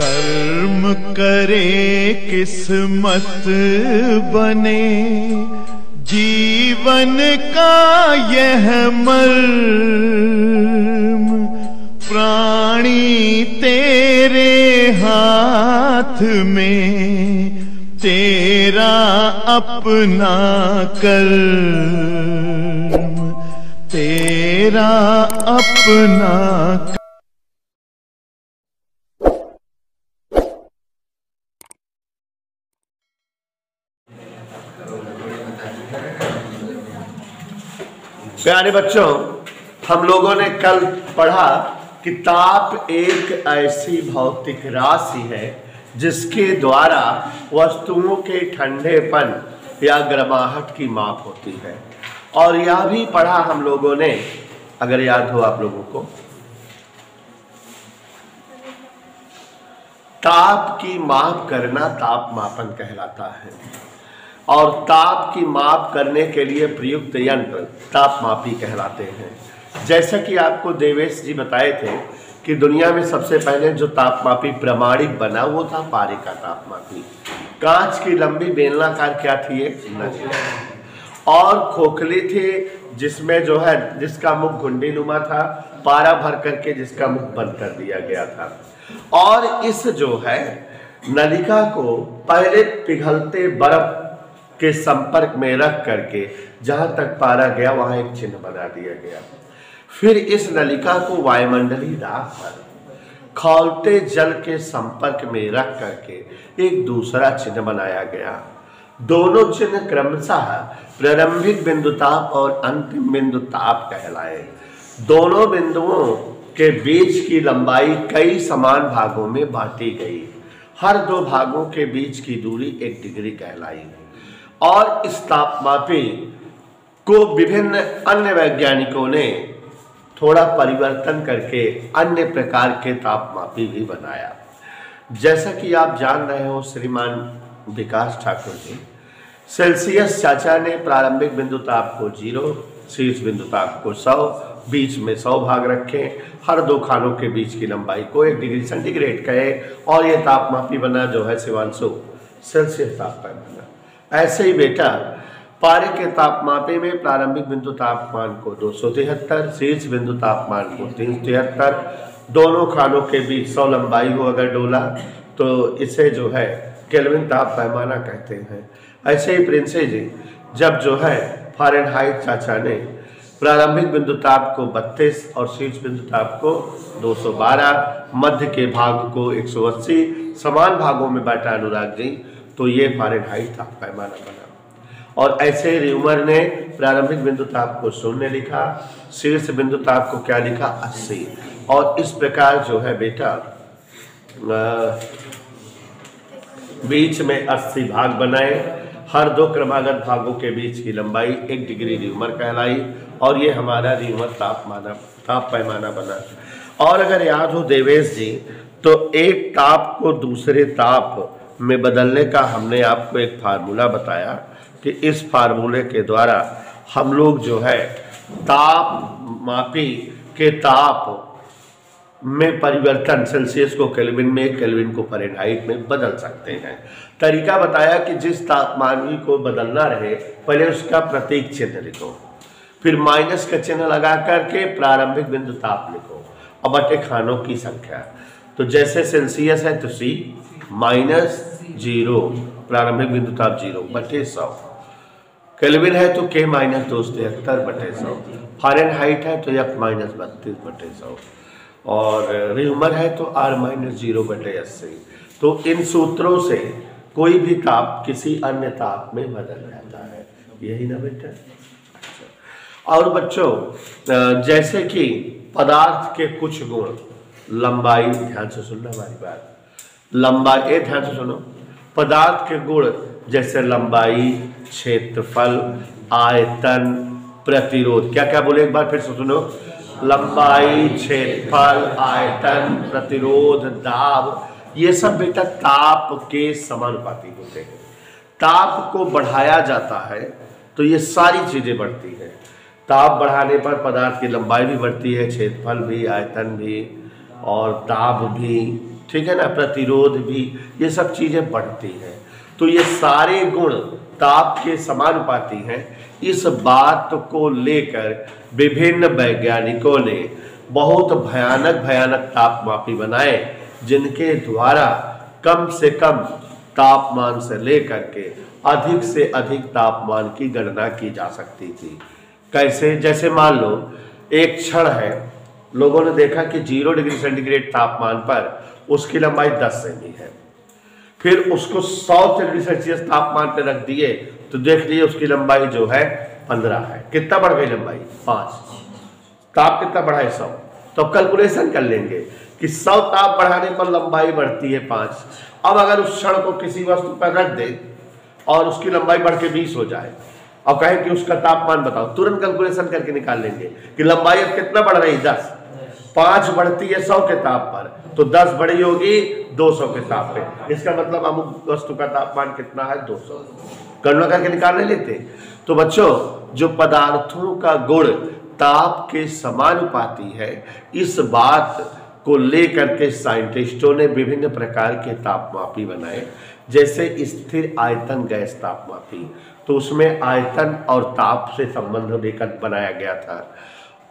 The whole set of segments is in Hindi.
कर्म करे किस्मत बने, जीवन का यह मर्म, प्राणी तेरे हाथ में, तेरा अपना कर्म, तेरा अपना। प्यारे बच्चों, हम लोगों ने कल पढ़ा कि ताप एक ऐसी भौतिक राशि है जिसके द्वारा वस्तुओं के ठंडेपन या गर्माहट की माप होती है। और यह भी पढ़ा हम लोगों ने, अगर याद हो आप लोगों को, ताप की माप करना तापमापन कहलाता है। और ताप की माप करने के लिए प्रयुक्त यंत्र तापमापी कहलाते हैं। जैसा कि आपको देवेश जी बताए थे कि दुनिया में सबसे पहले जो तापमापी प्रमाणिक बना वो था पारे का तापमापी। कांच की लंबी बेलनाकार क्या थी, एक नली, और खोखली थी जिसमें जो है जिसका मुख घुंडी नुमा था, पारा भर करके जिसका मुख बंद कर दिया गया था। और इस जो है नलिका को पहले पिघलते बर्फ के संपर्क में रख करके जहां तक पारा गया वहां एक चिन्ह बना दिया गया। फिर इस नलिका को वायुमंडलीय दाब पर खौलते जल के संपर्क में रख करके एक दूसरा चिन्ह बनाया गया। दोनों चिन्ह क्रमशः प्रारंभिक बिंदु ताप और अंतिम बिंदु ताप कहलाए। दोनों बिंदुओं के बीच की लंबाई कई समान भागों में बांटी गई। हर दो भागों के बीच की दूरी 1 डिग्री कहलाई। और इस तापमापी को विभिन्न अन्य वैज्ञानिकों ने थोड़ा परिवर्तन करके अन्य प्रकार के तापमापी भी बनाया। जैसा कि आप जान रहे हो, श्रीमान विकास ठाकुर जी, सेल्सियस चाचा ने प्रारंभिक बिंदु ताप को 0, शीर्ष बिंदु ताप को 100, बीच में 100 भाग रखे, हर दो खानों के बीच की लंबाई को 1 डिग्री सेंटीग्रेड कहे, और ये तापमापी बना जो है शिवांशु सेल्सियस तापमान बना। ऐसे ही बेटा पारे के तापमापी में प्रारंभिक बिंदु तापमान को 273, शीर्ष बिंदु तापमान को 373, दोनों खानों के बीच 100 लंबाई हो अगर डोला तो इसे जो है केल्विन ताप पैमाना कहते हैं। ऐसे ही प्रिंसे जी जब जो है फ़ारेनहाइट चाचा ने प्रारंभिक बिंदु ताप को 32 और शीर्ष बिंदु ताप को 212, मध्य के भाग को 180, समान भागों में बांटा अनुराग जी, तो ये फ़ारेनहाइट ताप पैमाना बना। और ऐसे र्यूमर ने प्रारंभिक बिंदु ताप को 0 लिखा, शीर्ष बिंदु ताप को क्या लिखा, 80। और इस प्रकार जो है बेटा बीच में 80 भाग बनाए। हर दो क्रमागत भागों के बीच की लंबाई 1 डिग्री र्यूमर कहलाई। और ये हमारा र्यूमर ताप पैमाना बना। और अगर याद हो देवेश जी, तो एक ताप को दूसरे ताप में बदलने का हमने आपको एक फार्मूला बताया कि इस फार्मूले के द्वारा हम लोग जो है तापमापी के ताप में परिवर्तन, सेल्सियस को केल्विन में, केल्विन को फ़ारेनहाइट में बदल सकते हैं। तरीका बताया कि जिस तापमापी को बदलना रहे पहले उसका प्रतीक चिन्ह लिखो, फिर माइनस का चिन्ह लगा करके प्रारंभिक बिंदु ताप लिखो और बटे खानों की संख्या। तो जैसे सेल्सियस है तो C -0, प्रारंभिक बिंदु ताप 0 बटे 100, केल्विन है तो K -273 बटे 100, फ़ारेनहाइट है तो F -32 बटे 100, और र्यूमर है तो R -0 बटे 80। तो इन सूत्रों से कोई भी ताप किसी अन्य ताप में बदल जाता है, यही ना बेटा। और बच्चों जैसे कि पदार्थ के कुछ गुण, लंबाई, ध्यान से सुनना हमारी बात, लंबाई, ध्यान से सुनो, पदार्थ के गुण जैसे लंबाई, क्षेत्रफल, आयतन, प्रतिरोध, क्या क्या बोले एक बार फिर से सुनो, लंबाई, क्षेत्रफल, आयतन, प्रतिरोध, दाब, ये सब बेटा ताप के समानुपाती होते हैं। ताप को बढ़ाया जाता है तो ये सारी चीजें बढ़ती हैं। ताप बढ़ाने पर पदार्थ की लंबाई भी बढ़ती है, क्षेत्रफल भी, आयतन भी और दाब भी, ठीक है ना, प्रतिरोध भी, ये सब चीजें बढ़ती हैं। तो ये सारे गुण ताप के समानुपाती हैं। इस बात को लेकर विभिन्न वैज्ञानिकों ने बहुत भयानक भयानक तापमापी बनाए, जिनके द्वारा कम से कम तापमान से लेकर के अधिक से अधिक तापमान की गणना की जा सकती थी। कैसे? जैसे मान लो एक क्षण है, लोगों ने देखा कि 0 डिग्री सेंटीग्रेड तापमान पर उसकी लंबाई 10 सेमी है, फिर उसको 100 डिग्री सेल्सियस तापमान पर रख दिए तो देख लिए उसकी लंबाई जो है 15 है। कितना बढ़ गई लंबाई? 5। ताप कितना बढ़ा है? 100। तो कैलकुलेशन कर लेंगे कि 100 ताप बढ़ाने पर लंबाई बढ़ती है 5। अब अगर उस क्षण को किसी वस्तु पर रख दे और उसकी लंबाई बढ़ के 20 हो जाए और कहें कि उसका तापमान बताओ, तुरंत कैलकुलेशन करके निकाल लेंगे कि लंबाई अब कितना बढ़ रही? 10। 5 बढ़ती है 100 के ताप पर, तो 10 बड़ी होगी 200 के ताप पे। इसका मतलब अमुक वस्तु का तापमान कितना है? 200। गणना करके निकालने लेते। तो बच्चों, जो पदार्थों का गुण ताप के समानुपाती है, इस बात को लेकर के साइंटिस्टों ने विभिन्न प्रकार के तापमापी बनाए। जैसे स्थिर आयतन गैस तापमापी, तो उसमें आयतन और ताप से संबंध लेकर बनाया गया था।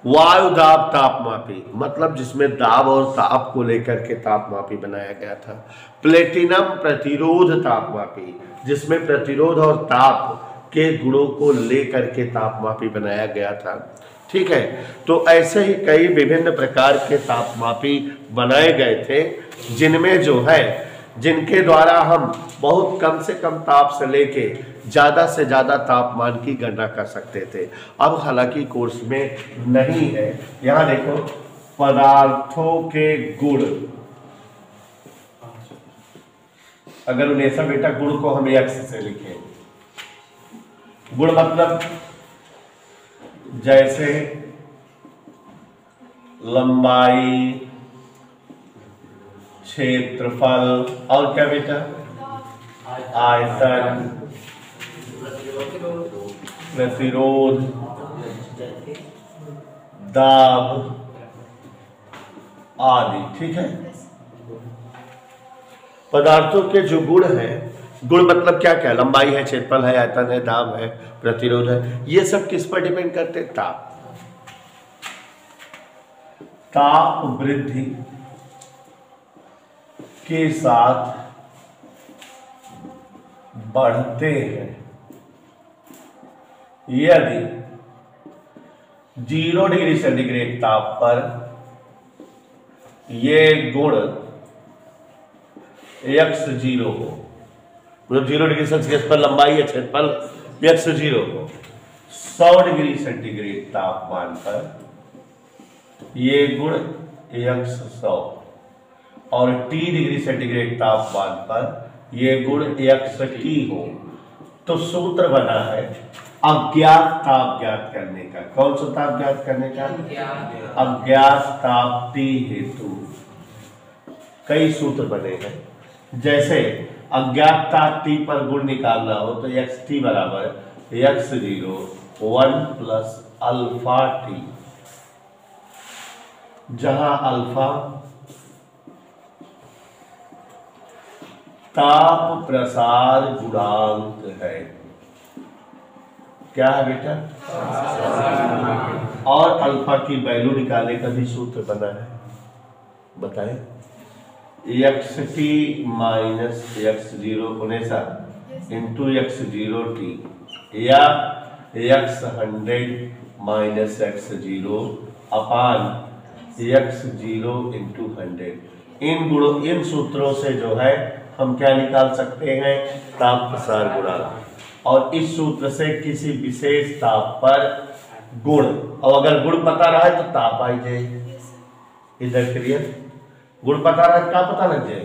वायु दाब तापमापी, मतलब जिसमें दाब और ताप को लेकर के तापमापी बनाया गया था। प्लेटिनम प्रतिरोध तापमापी, जिसमें प्रतिरोध और ताप के गुणों को लेकर के तापमापी बनाया गया था। ठीक है, तो ऐसे ही कई विभिन्न प्रकार के तापमापी बनाए गए थे, जिनमें जो है, जिनके द्वारा हम बहुत कम से कम ताप से लेके ज़्यादा से ज़्यादा तापमान की गणना कर सकते थे। अब हालांकि कोर्स में नहीं है। यहाँ देखो, पदार्थों के गुण, अगर उन्हें बेटा गुण को हम x से लिखें, गुण मतलब जैसे लंबाई, क्षेत्रफल और क्या बेटा? आयतन, प्रतिरोध, दाब आदि। ठीक है, पदार्थों के जो गुण हैं, गुण मतलब क्या क्या? लंबाई है, क्षेत्रफल है, आयतन है, दाब है, प्रतिरोध है। ये सब किस पर डिपेंड करते? ताप। ताप वृद्धि के साथ बढ़ते हैं। यदि 0 डिग्री सेंटीग्रेड ताप पर ये गुण x0 हो, मतलब 0 डिग्री सेल्सियस पर लंबाई या क्षेत्रफल x0 हो, 100 डिग्री सेंटीग्रेड तापमान पर ये गुण x100 और t डिग्री सेंटीग्रेड तापमान पर ये गुण xt हो, तो सूत्र बना है अज्ञात ताप ज्ञात करने का। कौन सा ताप ज्ञात करने का? अज्ञात ताप T हेतु कई सूत्र बने हैं। जैसे अज्ञात ताप T पर गुण निकालना हो तो xt बराबर x0 1 प्लस अल्फा T, जहां अल्फा ताप प्रसार गुणांक है। क्या है बेटा? और अल्फा की वैल्यू निकालने का भी सूत्र बना है, बताएं। xt माइनस x0 हमेशा इंटू x0t या x100 माइनस x0 अपान x0 इंटू 100। इन गुणों, इन सूत्रों से जो है हम क्या निकाल सकते हैं? ताप प्रसार गुणांक। और इस सूत्र से किसी विशेष ताप पर गुण, और अगर गुण पता रहा है तो ताप आ जाए। इधर क्लियर? गुण पता रहा है, क्या पता लग जाए?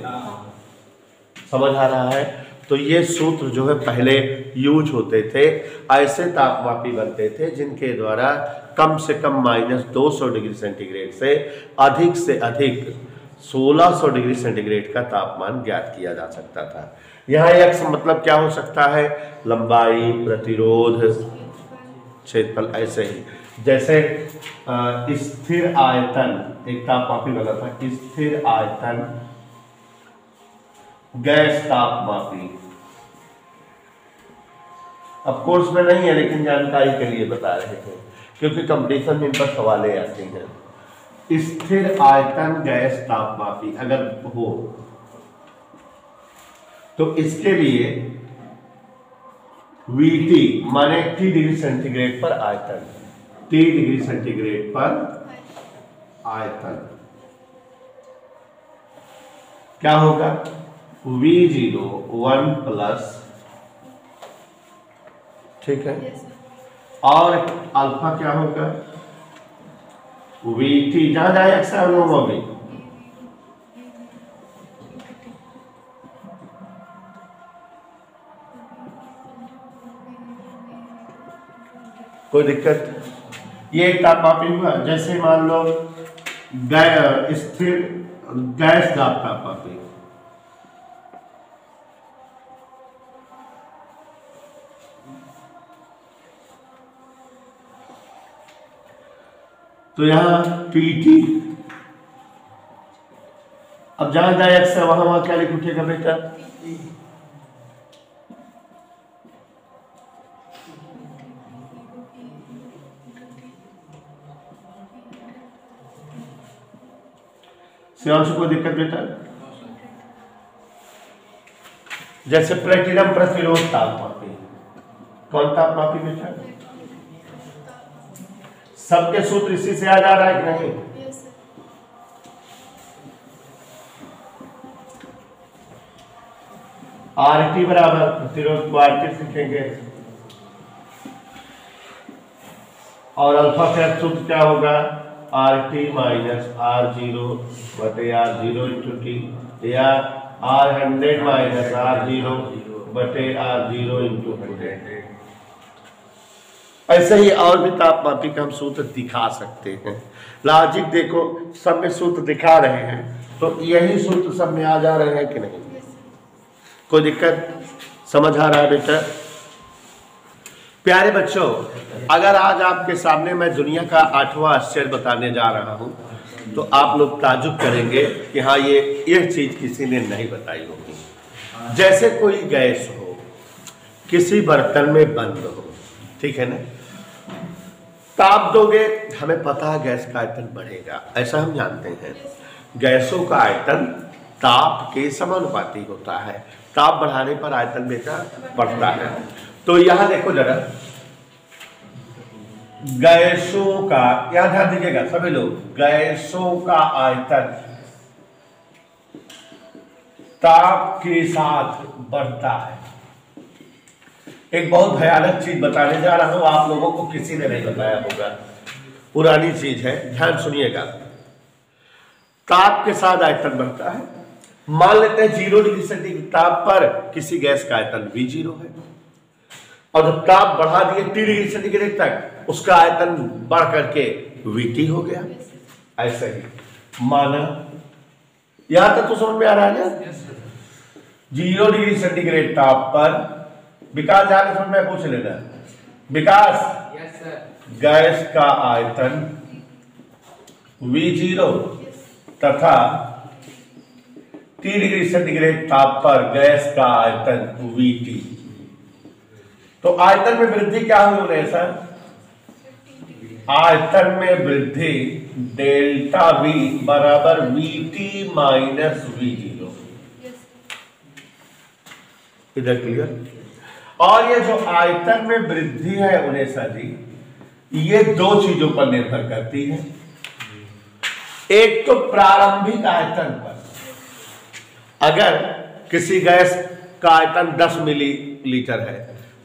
समझ आ रहा है? तो ये सूत्र जो है पहले यूज होते थे। ऐसे तापमापी बनते थे जिनके द्वारा कम से कम -200 डिग्री सेंटीग्रेड से अधिक 1600 डिग्री सेंटीग्रेड का तापमान ज्ञात किया जा सकता था। यहाँ x मतलब क्या हो सकता है? लंबाई, प्रतिरोध, क्षेत्रफल। ऐसे ही जैसे स्थिर आयतन, एक तापमापी बना था, स्थिर आयतन गैस तापमापी। अब कोर्स में नहीं है लेकिन जानकारी के लिए बता रहे हैं क्योंकि कंपटीशन में इन पर सवालें आते हैं। स्थिर आयतन गैस तापमापी अगर हो तो इसके लिए VT माने T डिग्री सेंटीग्रेड पर आयतन, T डिग्री सेंटीग्रेड पर आयतन क्या होगा? V0 1 प्लस, ठीक है, और अल्फा क्या होगा? VT जहां जाए अक्सर लोगों में कोई दिक्कत? ये एक तापमापी हुआ। जैसे मान लो स्थिर गैस दाब तापमापी, तो यहां PT, अब जहां जाए अक्सर वहां क्या लिख उठेगा बेटा? से कोई दिक्कत बेटा? जैसे प्लेटिनम प्रतिरोध तापमापी, कौन तापमापी बेटा? सबके सूत्र इसी से याद आ रहा है कि नहीं? RT बराबर प्रतिरोध को RT लिखेंगे और अल्फा का सूत्र क्या होगा? RT माइनस R0 बटे R0 इंटू T, या R100 माइनस R0 बटे R0 इंटू 100। ऐसे ही और भी तापमापी का हम सूत्र दिखा सकते हैं। लॉजिक देखो, सब में सूत्र दिखा रहे हैं तो यही सूत्र सब में आ जा रहे हैं कि नहीं? कोई दिक्कत? समझ आ रहा है बेटा? प्यारे बच्चों, अगर आज आपके सामने मैं दुनिया का 8वां आश्चर्य बताने जा रहा हूं तो आप लोग ताजुब करेंगे कि हाँ ये चीज किसी ने नहीं बताई होगी। जैसे कोई गैस हो किसी बर्तन में बंद हो, ठीक है ना, ताप दोगे, हमें पता है गैस का आयतन बढ़ेगा, ऐसा हम जानते हैं। गैसों का आयतन ताप के समानुपाती होता है, ताप बढ़ाने पर आयतन बेटा बढ़ता है। तो यहां देखो जरा, गैसों का, यहां ध्यान दीजिएगा सभी लोग, गैसों का आयतन ताप के साथ बढ़ता है। एक बहुत भयानक चीज बताने जा रहा हूं, आप लोगों को किसी ने नहीं बताया होगा, पुरानी चीज है, ध्यान सुनिएगा। ताप के साथ आयतन बढ़ता है। मान लेते हैं 0 डिग्री सेंटीग्रेड ताप पर किसी गैस का आयतन V0 है और जब ताप बढ़ा दिए T डिग्री सेंटीग्रेड तक उसका आयतन बढ़ करके VT हो गया। ऐसे ही माना, यहां तक तो समझ में आ रहा है ना? 0 डिग्री सेंटीग्रेड ताप पर विकास जाने समझ में पूछ लेना, विकास गैस का आयतन V0 तथा T डिग्री सेंटीग्रेड ताप पर गैस का आयतन VT। तो आयतन में वृद्धि क्या हुई है सर? आयतन में वृद्धि डेल्टा V बराबर VT माइनस V0। इधर क्लियर? और ये जो आयतन में वृद्धि है उनेसा जी, ये दो चीजों पर निर्भर करती है। एक तो प्रारंभिक आयतन पर, अगर किसी गैस का आयतन 10 मिलीलीटर है,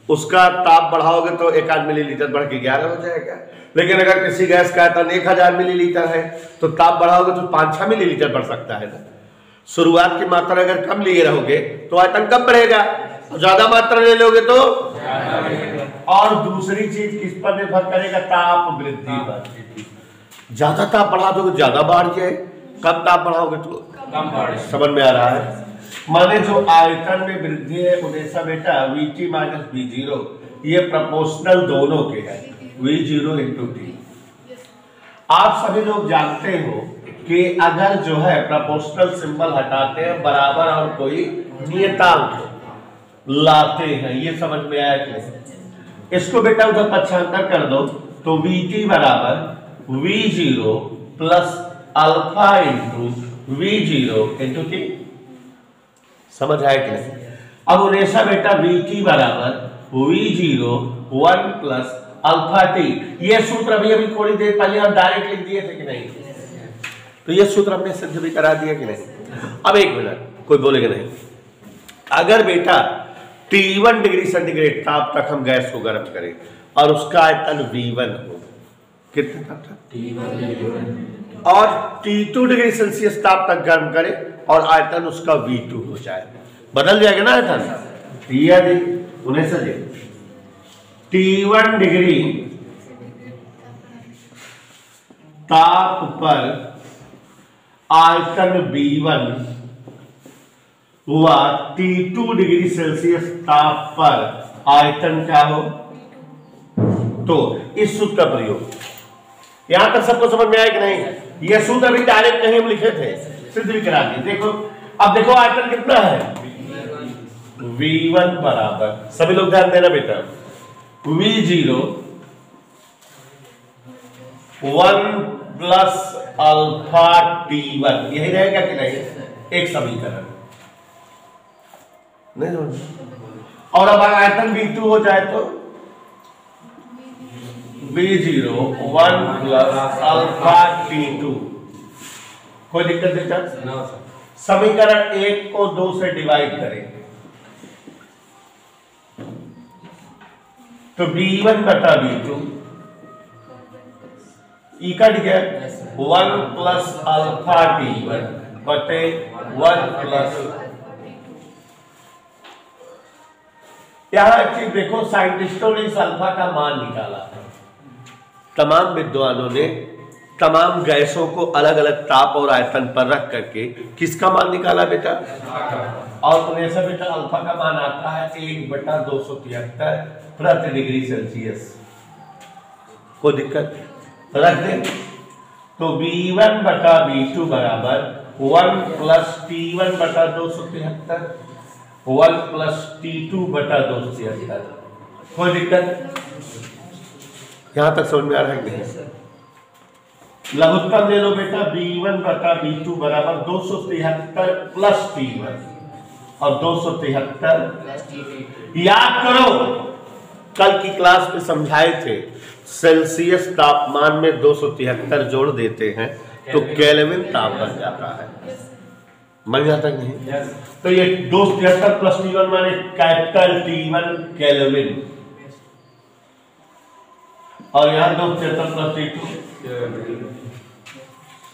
उसका ताप बढ़ाओगे तो 1 मिलीलीटर बढ़ के 11 हो जाएगा। लेकिन अगर किसी गैस का आयतन 1000 मिलीलीटर है तो ताप बढ़ाओगे तो 5-6 मिलीलीटर बढ़ सकता है ना। शुरुआत की मात्रा अगर कम लिए रहोगे तो आयतन कम बढ़ेगा, ज्यादा मात्रा ले लोगे तो। और दूसरी चीज किस पर निर्भर करेगा? ताप वृद्धि पर। ज्यादा ताप बढ़ा दोगे ज्यादा बढ़ जाए, कम ताप बढ़ाओगे तो कम बढ़े। समझ में आ रहा है? माने जो आयतन में वृद्धि है उनेसा बेटा VT माइनस V0, ये प्रोपोर्शनल दोनों के है, V0 इंटू T। आप सभी लोग जानते हो कि अगर जो है प्रोपोर्शनल सिंबल हटाते हैं बराबर और कोई नियतांक लाते हैं, ये समझ में आया कि नहीं? इसको बेटा उधर पक्षांतर कर दो तो VT बराबर V0 plus alpha into V0 into T। समझ आया कि नहीं? अब उन्हें बेटा VT बराबर V0 1 प्लस अल्फा T, ये सूत्र अभी थोड़ी देर पहले हम डायरेक्ट लिख दिए थे कि नहीं? तो ये सूत्र हमने सिद्ध भी करा दिया कि नहीं? अब एक मिनट, कोई बोलेगा नहीं, अगर बेटा T1 डिग्री सेंटीग्रेड ताप तक हम गैस को गर्म करें और उसका आयतन V1 हो, कितने ताप तक? और T2 डिग्री सेल्सियस ताप तक गर्म करें और आयतन उसका V2 हो जाए, बदल जाएगा ना आयतन? यदि उन्हें सजे T1 डिग्री ताप पर आयतन V1 हुआ T2 डिग्री सेल्सियस ताप पर आयतन क्या हो, तो इस सूत्र का प्रयोग, यहां तक सबको समझ में आया कि नहीं? यह सूत्र अभी डायरेक्ट कहीं हम लिखे थे, सिद्ध भी करा दिए। देखो अब देखो आयतन कितना है, V1 बराबर, सभी लोग ध्यान देना बेटा, V0 1 प्लस अल्फा T1, यही रहेगा कि नहीं? एक समीकरण नहीं समझ। और अब आयतन V2 हो जाए तो V0 1 प्लस अल्फा T2, कोई दिक्कत बेटा? समीकरण 1 को 2 से डिवाइड करें तो V1 बटा V2 ई कट गया, 1 प्लस अल्फा T1 बटे 1 प्लस। यहां एक चीज देखो, साइंटिस्टों ने इस अल्फा का मान निकाला है। तमाम विद्वानों ने तमाम गैसों को अलग अलग ताप और आयतन पर रख करके किसका मान निकाला बेटा? और तो ऐसा बेटा अल्फा का मान आता है 1/273 प्रति डिग्री सेल्सियस। कोई दिक्कत? रख दे तो V1 बटा V2 बराबर 1 प्लस T1 बटा 273, 1 प्लस T2 बटा 273। कोई दिक्कत? यहां तक समझ में आ रहा है कि नहीं? लघुत्तम ले लो बेटा, V1 बटा V2 बराबर 273 प्लस T1 और 273। याद करो कल की क्लास में समझाए थे, सेल्सियस तापमान में 273 जोड़ देते हैं तो केल्विन ताप बन जाता है। बन जाता नहीं? तो ये 273 प्लस T1 माने कैपिटल T1 केल्विन, और यहां 273 प्लस T2।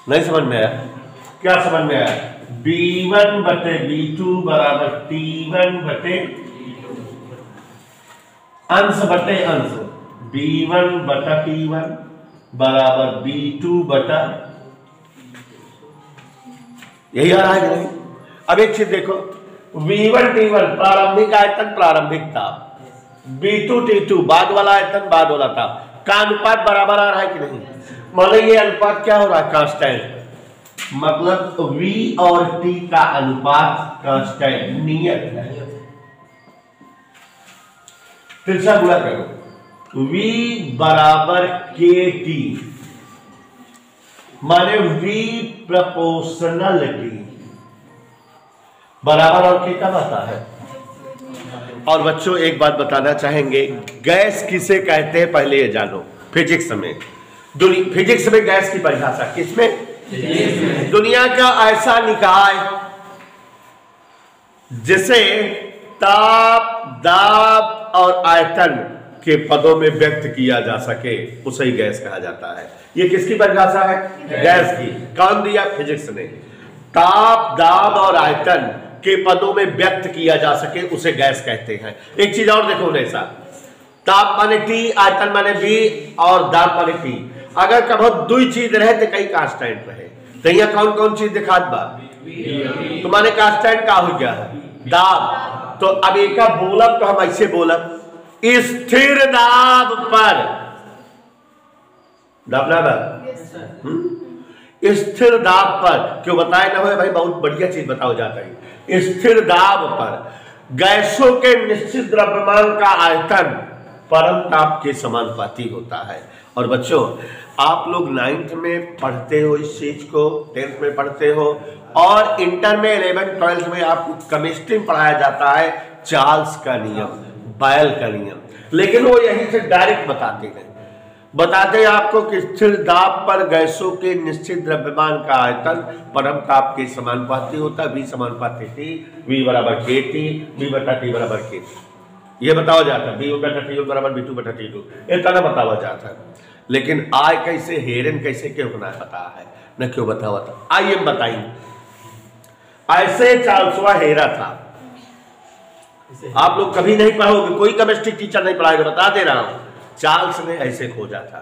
नहीं समझ में आया? क्या समझ में आया? B1 बटे B2 बराबर T1 बटे अंश बटे अंश, B1 बटा T1 बराबर B2 बटा, यही आ रहा है कि नहीं? अब एक चीज देखो, V1 T1 प्रारंभिक आयतन प्रारंभिक ताप, B2 T2 बाद वाला आयतन बाद वाला ताप का अनुपात बराबर आ रहा है कि नहीं? माने ये अनुपात क्या हो रहा है? कांस्टेंट, मतलब V और T का अनुपात कांस्टेंट नियत है। तिरछा गुणा करो, V बराबर KT माने V प्रोपोर्शनल T बराबर और K कब आता है? और बच्चों एक बात बताना चाहेंगे, गैस किसे कहते हैं पहले ये जानो। फिजिक्स में, फिजिक्स में गैस की परिभाषा किसमें? दुनिया का ऐसा निकाय जिसे ताप, दाब और आयतन के पदों में व्यक्त किया जा सके उसे ही गैस कहा जाता है। ये किसकी परिभाषा है? गैस की। कौन दिया? फिजिक्स ने। ताप, दाब और आयतन के पदों में व्यक्त किया जा सके उसे गैस कहते हैं। एक चीज और देखो ऐसा, ताप माने T, आयतन माने V और दाब माने T। अगर कभी दुई चीज रहे तो कई कांस्टेंट रहे, तो यहाँ कौन कौन चीज दिखा बा? तुम्हारे कांस्टेंट का हो गया है? दाब। तो अब एक बोलब तो हम ऐसे बोलब, स्थिर दाब पर, दाब स्थिर दाब पर, क्यों बताए ना हो भाई, बहुत बढ़िया चीज बताओ जाता है। स्थिर दाब पर गैसों के निश्चित द्रव्यमान का आयतन परम ताप के समानुपाती होता है। और बच्चों आप लोग 9th में पढ़ते हो इस चीज को, 10th में पढ़ते हो, और इंटर में 11th 12th में आपको केमिस्ट्री में पढ़ाया जाता है चार्ल्स का नियम, बायल का नियम, लेकिन वो यहीं से डायरेक्ट बताते हैं, बताते हैं आपको कि स्थिर दाब पर गैसों के निश्चित द्रव्यमान का आयतन परम ताप के समानुपाती होता है, V समानुपाती T, V बराबर KT, V बटा T बराबर KT, ये बताया जाता है। V बटा T बराबर V2 बटा T2, इतना बताया जाता है। लेकिन आय कैसे, हेरन कैसे, क्यों होना पता है न, क्यों बताया था, आइए बताइए। ऐसे चार्ल्सवा हेरा था, आप लोग कभी नहीं पढ़ोगे, कोई केमिस्ट्री टीचर नहीं पढ़ाएगा, बता दे रहा हूं। चार्ल्स ने ऐसे खोजा था,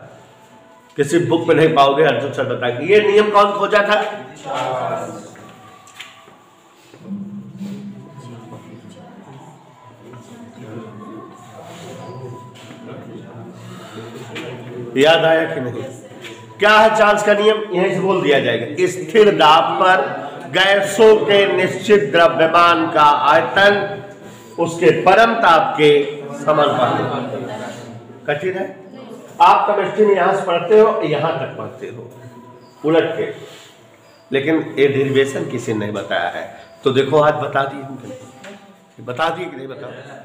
किसी बुक में नहीं पाओगे, अर्जुन सर बताएंगे। ये नियम कौन खोजा था? याद आया कि नहीं? क्या है चार्ल्स का नियम? यहीं से बोल दिया जाएगा। स्थिर दाब पर गैसों के निश्चित द्रव्यमान का आयतन उसके परम ताप के समानुपाती। कठिन है? आप केमिस्ट्री में यहां से पढ़ते हो, यहां तक पढ़ते हो उलट के, लेकिन ये डेरिवेशन किसी ने नहीं बताया है। तो देखो आज बता दिए कि नहीं बताया?